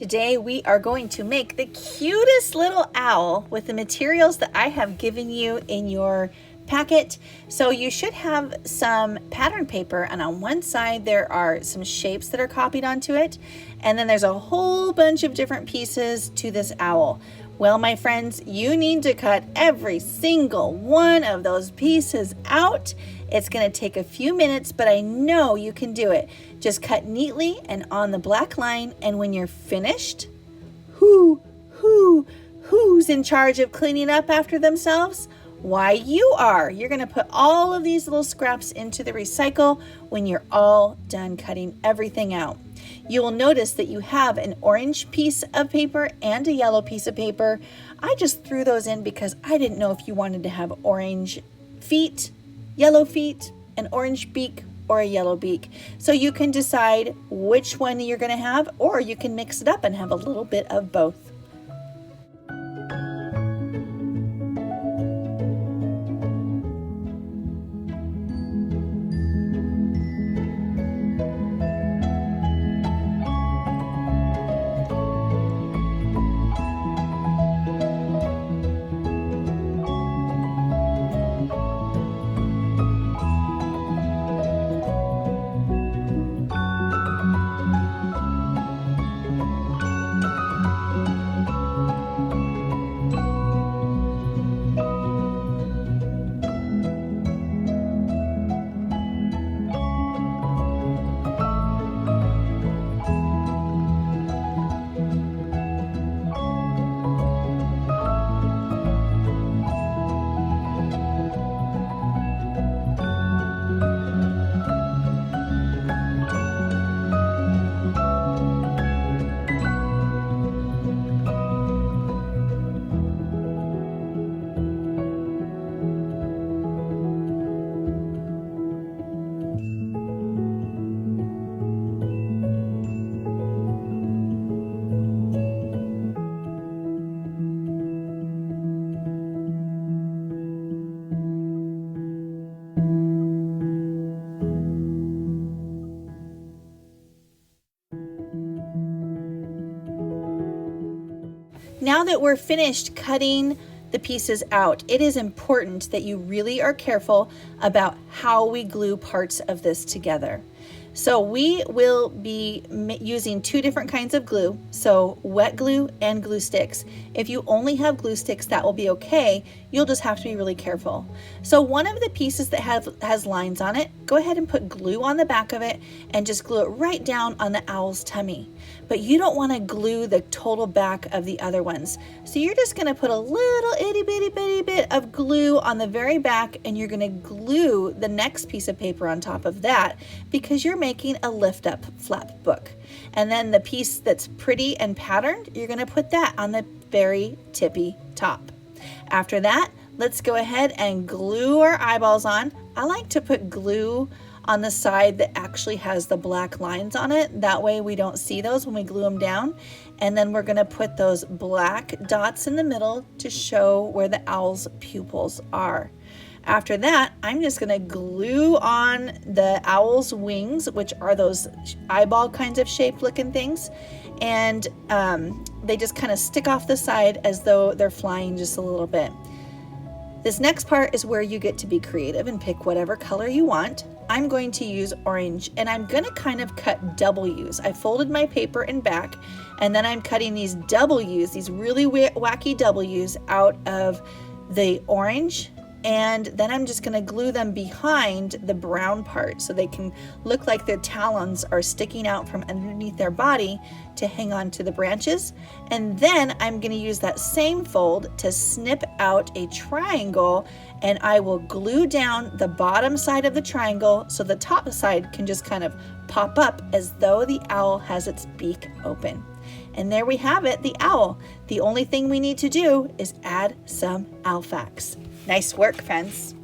Today we are going to make the cutest little owl with the materials that I have given you in your packet. So you should have some pattern paper, and on one side there are some shapes that are copied onto it, and then there's a whole bunch of different pieces to this owl. Well, my friends, you need to cut every single one of those pieces out. It's going to take a few minutes, but I know you can do it. Just cut neatly and on the black line, and when you're finished, who's in charge of cleaning up after themselves? Why, you are. You're going to put all of these little scraps into the recycle when you're all done cutting everything out. You will notice that you have an orange piece of paper and a yellow piece of paper. I just threw those in because I didn't know if you wanted to have orange feet, yellow feet, an orange beak, or a yellow beak. So you can decide which one you're going to have, or you can mix it up and have a little bit of both. Now that we're finished cutting the pieces out, it is important that you really are careful about how we glue parts of this together. So we will be using two different kinds of glue, so wet glue and glue sticks. If you only have glue sticks, that will be okay. You'll just have to be really careful. So one of the pieces that has lines on it, go ahead and put glue on the back of it and just glue it right down on the owl's tummy. But you don't want to glue the total back of the other ones. So you're just going to put a little itty bitty bit of glue on the very back, and you're going to glue the next piece of paper on top of that because you're making a lift up flap book. And then the piece that's pretty and patterned, you're going to put that on the very tippy top. After that, let's go ahead and glue our eyeballs on. I like to put glue on the side that actually has the black lines on it. That way we don't see those when we glue them down. And then we're going to put those black dots in the middle to show where the owl's pupils are. After that, I'm just going to glue on the owl's wings, which are those eyeball kinds of shaped looking things. And they just kind of stick off the side as though they're flying just a little bit. This next part is where you get to be creative and pick whatever color you want. I'm going to use orange, and I'm going to kind of cut W's. I folded my paper in back, and then I'm cutting these W's, these really wacky W's out of the orange, and then I'm just going to glue them behind the brown part so they can look like their talons are sticking out from underneath their body to hang on to the branches. And then I'm going to use that same fold to snip out a triangle, and I will glue down the bottom side of the triangle so the top side can just kind of pop up as though the owl has its beak open. And there we have it, the owl. The only thing we need to do is add some owl facts. Nice work, friends.